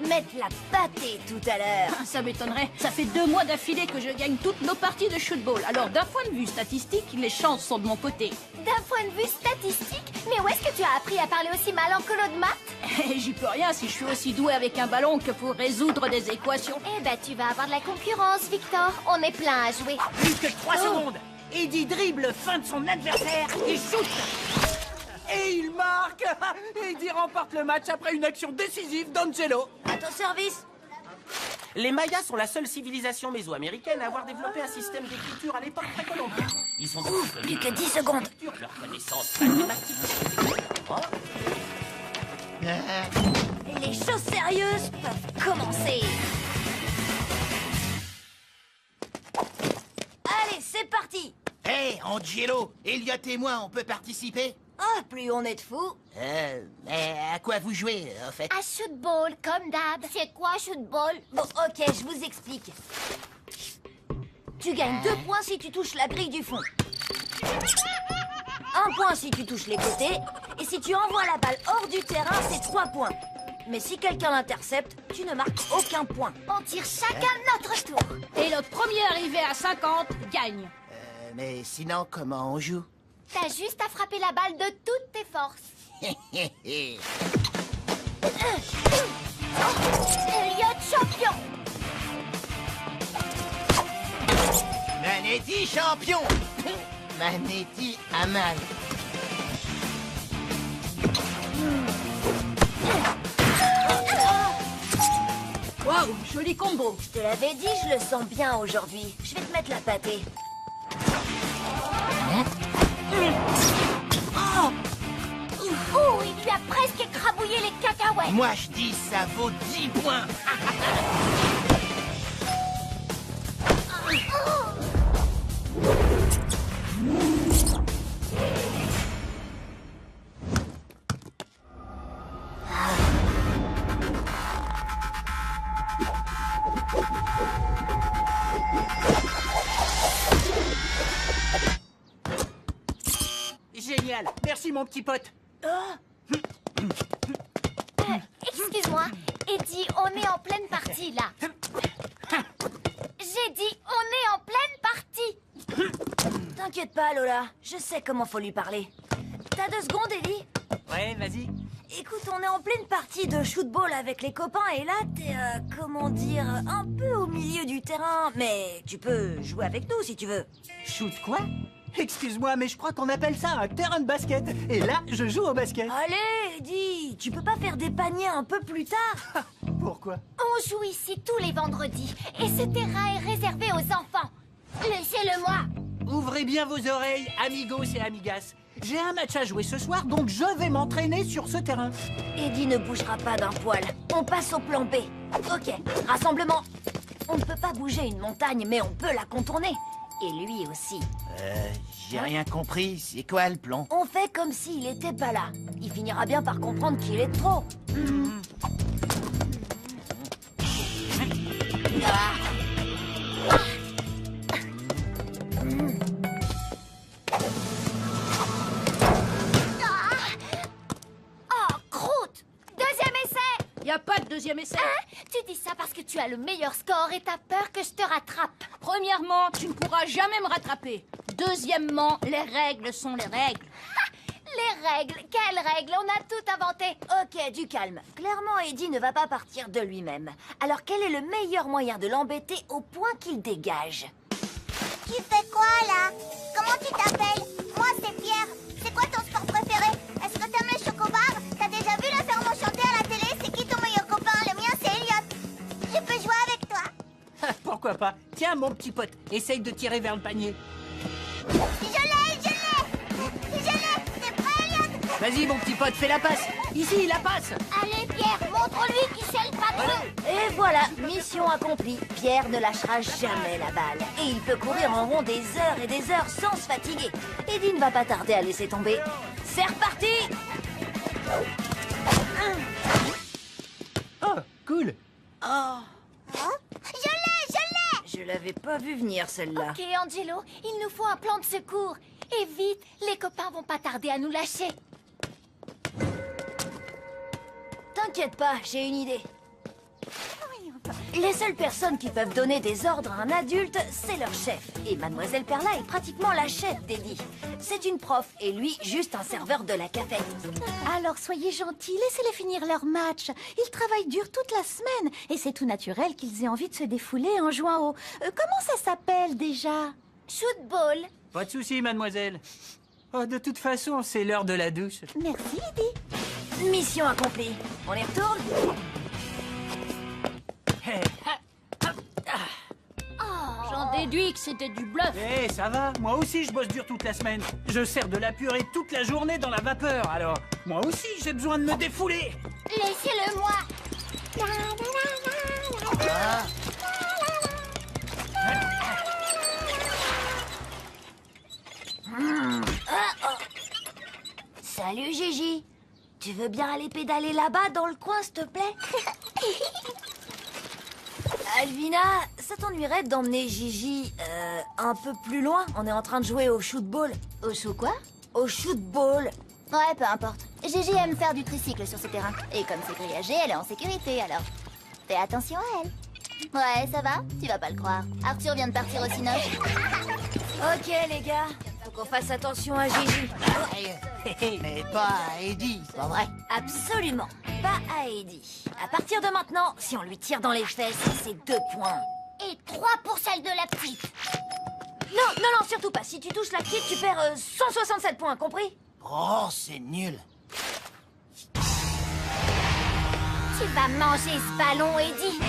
mettre la pâtée tout à l'heure. Ça m'étonnerait. Ça fait 2 mois d'affilée que je gagne toutes nos parties de shootball. Alors, d'un point de vue statistique, les chances sont de mon côté. D'un point de vue statistique? Mais où est-ce que tu as appris à parler aussi mal en colo de maths? J'y peux rien si je suis aussi doué avec un ballon que pour résoudre des équations. Eh ben, tu vas avoir de la concurrence, Victor. On est plein à jouer. Plus que 3 secondes. Eddie dribble fin de son adversaire et shoot. Et il marque. Eddie remporte le match après une action décisive d'Angelo. À ton service. Les Mayas sont la seule civilisation mésoaméricaine à avoir développé un système d'écriture à l'époque précolombine. Ils sont Plus que 10 secondes. leur connaissance mathématique. Oh. Et les choses sérieuses peuvent commencer. Allez, c'est parti. Hé, Angelo, Elliot et moi, on peut participer? Ah, plus on est de fous. Mais à quoi vous jouez, en fait? À shootball, comme d'hab. C'est quoi, shootball? Bon, ok, je vous explique. Tu gagnes 2 points si tu touches la grille du fond. 1 point si tu touches les côtés. Et si tu envoies la balle hors du terrain, c'est 3 points. Mais si quelqu'un l'intercepte, tu ne marques aucun point. On tire chacun notre tour. Et le premier arrivé à 50 gagne. Mais sinon, comment on joue? T'as juste à frapper la balle de toutes tes forces. Elliot champion. Manetti champion! Manetti à mal. Waouh, joli combo. Je te l'avais dit, je le sens bien aujourd'hui. Je vais te mettre la pâtée. Oh, il lui a presque écrabouillé les cacahuètes. Moi, je dis ça vaut 10 points. Génial. Merci, mon petit pote. Excuse-moi, Eddie, on est en pleine partie, là. J'ai dit, on est en pleine partie. T'inquiète pas, Lola. Je sais comment faut lui parler. T'as 2 secondes, Eddie? Ouais, vas-y. Écoute, on est en pleine partie de shootball avec les copains et là, t'es, comment dire, un peu au milieu du terrain. Mais tu peux jouer avec nous si tu veux. Shoot quoi? Excuse-moi, mais je crois qu'on appelle ça un terrain de basket. Et là, je joue au basket. Allez, Eddie, tu peux pas faire des paniers un peu plus tard? Pourquoi? On joue ici tous les vendredis et ce terrain est réservé aux enfants. Laissez-le-moi. Ouvrez bien vos oreilles, amigos et amigas. J'ai un match à jouer ce soir, donc je vais m'entraîner sur ce terrain. Eddie ne bougera pas d'un poil. On passe au plan B. Ok, rassemblement. On ne peut pas bouger une montagne, mais on peut la contourner. Et lui aussi. J'ai rien compris. C'est quoi le plan? On fait comme s'il était pas là. Il finira bien par comprendre qu'il est trop. Oh, croûte! Deuxième essai! Y a pas de deuxième essai. Tu dis ça parce que tu as le meilleur score et t'as peur que je te rattrape. Premièrement, tu ne pourras jamais me rattraper. Deuxièmement, les règles sont les règles. Les règles? Quelles règles? On a tout inventé. Ok, du calme. Clairement, Eddie ne va pas partir de lui-même. Alors quel est le meilleur moyen de l'embêter au point qu'il dégage? Tu fais quoi là? Comment tu t'appelles? Moi c'est Pierre. C'est quoi ton sport préféré? Est-ce que t'aimes les chocobars? T'as déjà vu la ferme enchantée à la télé? C'est qui ton meilleur copain? Le mien c'est Elliot. Je peux jouer avec toi. Pourquoi pas? Tiens, mon petit pote, essaye de tirer vers le panier. Je l'ai! T'es prêt Elliot? Vas-y, mon petit pote, fais la passe. Ici, la passe. Allez Pierre, montre-lui qui c'est le patron. Et voilà, mission accomplie. Pierre ne lâchera jamais la balle. Et il peut courir en rond des heures et des heures sans se fatiguer. Eddie ne va pas tarder à laisser tomber. C'est reparti! Oh, cool. Je l'ai! Je l'avais pas vu venir, celle-là. Ok Angelo, il nous faut un plan de secours. Et vite, les copains vont pas tarder à nous lâcher. T'inquiète pas, j'ai une idée. Les seules personnes qui peuvent donner des ordres à un adulte, c'est leur chef. Et Mademoiselle Perla est pratiquement la chef d'Eddie. C'est une prof et lui, juste un serveur de la cafette. Alors soyez gentils, laissez-les finir leur match. Ils travaillent dur toute la semaine et c'est tout naturel qu'ils aient envie de se défouler en jouant au... comment ça s'appelle déjà? Shootball. Pas de souci, mademoiselle. Oh, de toute façon, c'est l'heure de la douche. Merci, Eddie. Mission accomplie. On y retourne? J'en déduis que c'était du bluff. Eh, ça va. Moi aussi, je bosse dur toute la semaine. Je sers de la purée toute la journée dans la vapeur. Alors, moi aussi, j'ai besoin de me défouler. Laissez-le moi. Salut Gigi. Tu veux bien aller pédaler là-bas dans le coin, s'il te plaît? Alvina, ça t'ennuierait d'emmener Gigi un peu plus loin? On est en train de jouer au shootball. Au chou quoi? Au shootball. Ouais, peu importe. Gigi aime faire du tricycle sur ce terrain. Et comme c'est grillagé, elle est en sécurité, alors fais attention à elle. Ouais, ça va? Tu vas pas le croire. Arthur vient de partir au cinoche. Ok les gars, faut qu'on fasse attention à Gigi. Mais pas à Eddie, c'est pas vrai? Absolument, pas à Eddie. À partir de maintenant, si on lui tire dans les fesses, c'est 2 points. Et 3 pour celle de la petite. Non, surtout pas. Si tu touches la petite, tu perds 167 points, compris? Oh, c'est nul. Tu vas manger ce ballon, Eddie.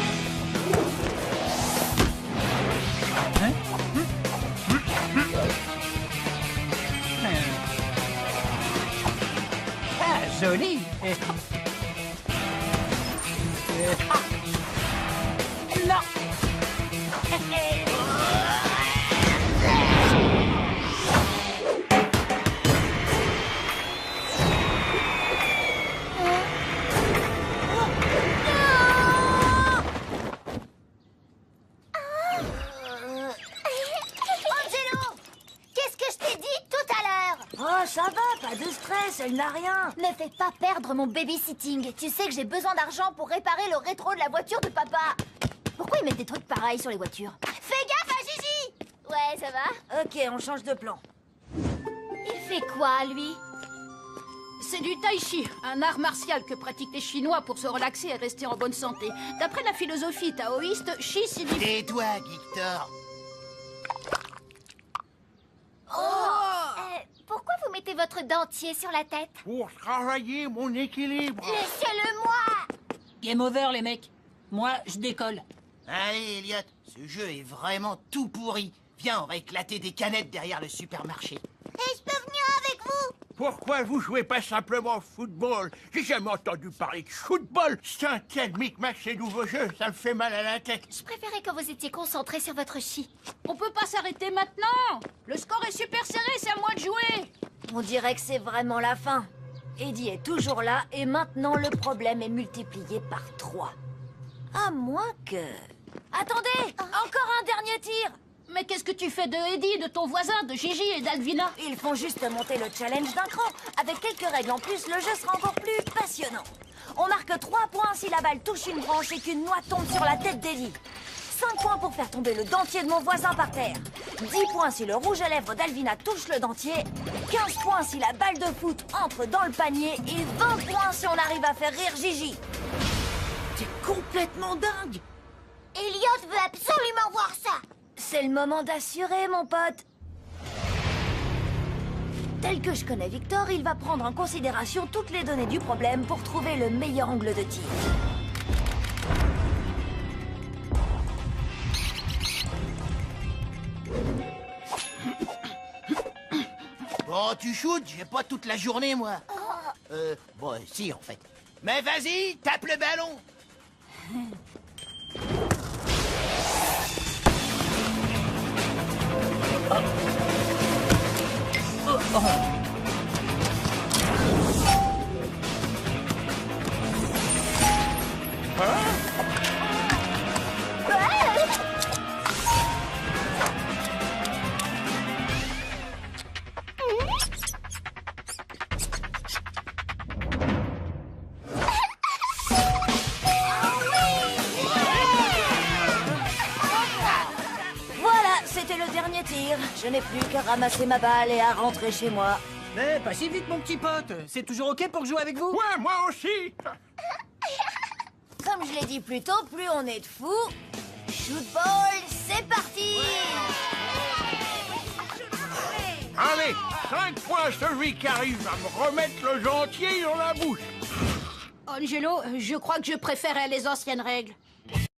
Ah, joli. Non. Angelo, qu'est-ce que je t'ai dit tout à l'heure? Oh, ça va, pas de stress, elle n'a rien. Ne fais pas perdre mon babysitting. Tu sais que j'ai besoin d'argent pour réparer le rétro de la voiture de papa. Pourquoi ils mettent des trucs pareils sur les voitures? Fais gaffe à Gigi! Ouais, ça va? Ok, on change de plan. Il fait quoi, lui? C'est du tai chi, un art martial que pratiquent les Chinois pour se relaxer et rester en bonne santé. D'après la philosophie taoïste, chi signifie... Tais-toi, Victor. Pourquoi vous mettez votre dentier sur la tête? Pour travailler mon équilibre. Laissez-le-moi! Game over, les mecs. Moi, je décolle. Allez, Elliot, ce jeu est vraiment tout pourri. Viens, on va éclater des canettes derrière le supermarché. Et je peux venir avec vous? Pourquoi vous jouez pas simplement au football? J'ai jamais entendu parler de football. C'est un tel micmac ces nouveaux jeux, ça me fait mal à la tête. Je préférais quand vous étiez concentrés sur votre chi. On peut pas s'arrêter maintenant. Le score est super serré, c'est à moi de jouer. On dirait que c'est vraiment la fin. Eddie est toujours là et maintenant le problème est multiplié par 3. À moins que... Attendez! Encore un dernier tir! Mais qu'est-ce que tu fais de Eddie, de ton voisin, de Gigi et d'Alvina? Ils font juste monter le challenge d'un cran. Avec quelques règles en plus, le jeu sera encore plus passionnant. On marque 3 points si la balle touche une branche et qu'une noix tombe sur la tête d'Eddie. 5 points pour faire tomber le dentier de mon voisin par terre. 10 points si le rouge à lèvres d'Alvina touche le dentier. 15 points si la balle de foot entre dans le panier. Et 20 points si on arrive à faire rire Gigi. T'es complètement dingue. Elliot veut absolument voir ça. C'est le moment d'assurer, mon pote. Tel que je connais Victor, il va prendre en considération toutes les données du problème pour trouver le meilleur angle de tir. Bon, tu shootes, j'ai pas toute la journée, moi. Bon, si, en fait. Mais vas-y, tape le ballon. c'était le dernier tir. Je n'ai plus qu'à ramasser ma balle et à rentrer chez moi. Mais pas si vite, mon petit pote. C'est toujours OK pour jouer avec vous? Ouais, moi aussi. Comme je l'ai dit plus tôt, plus on est de fous. Shootball, c'est parti! Allez, 5 points celui qui arrive à me remettre le gentier dans la bouche. Angelo, je crois que je préférais les anciennes règles.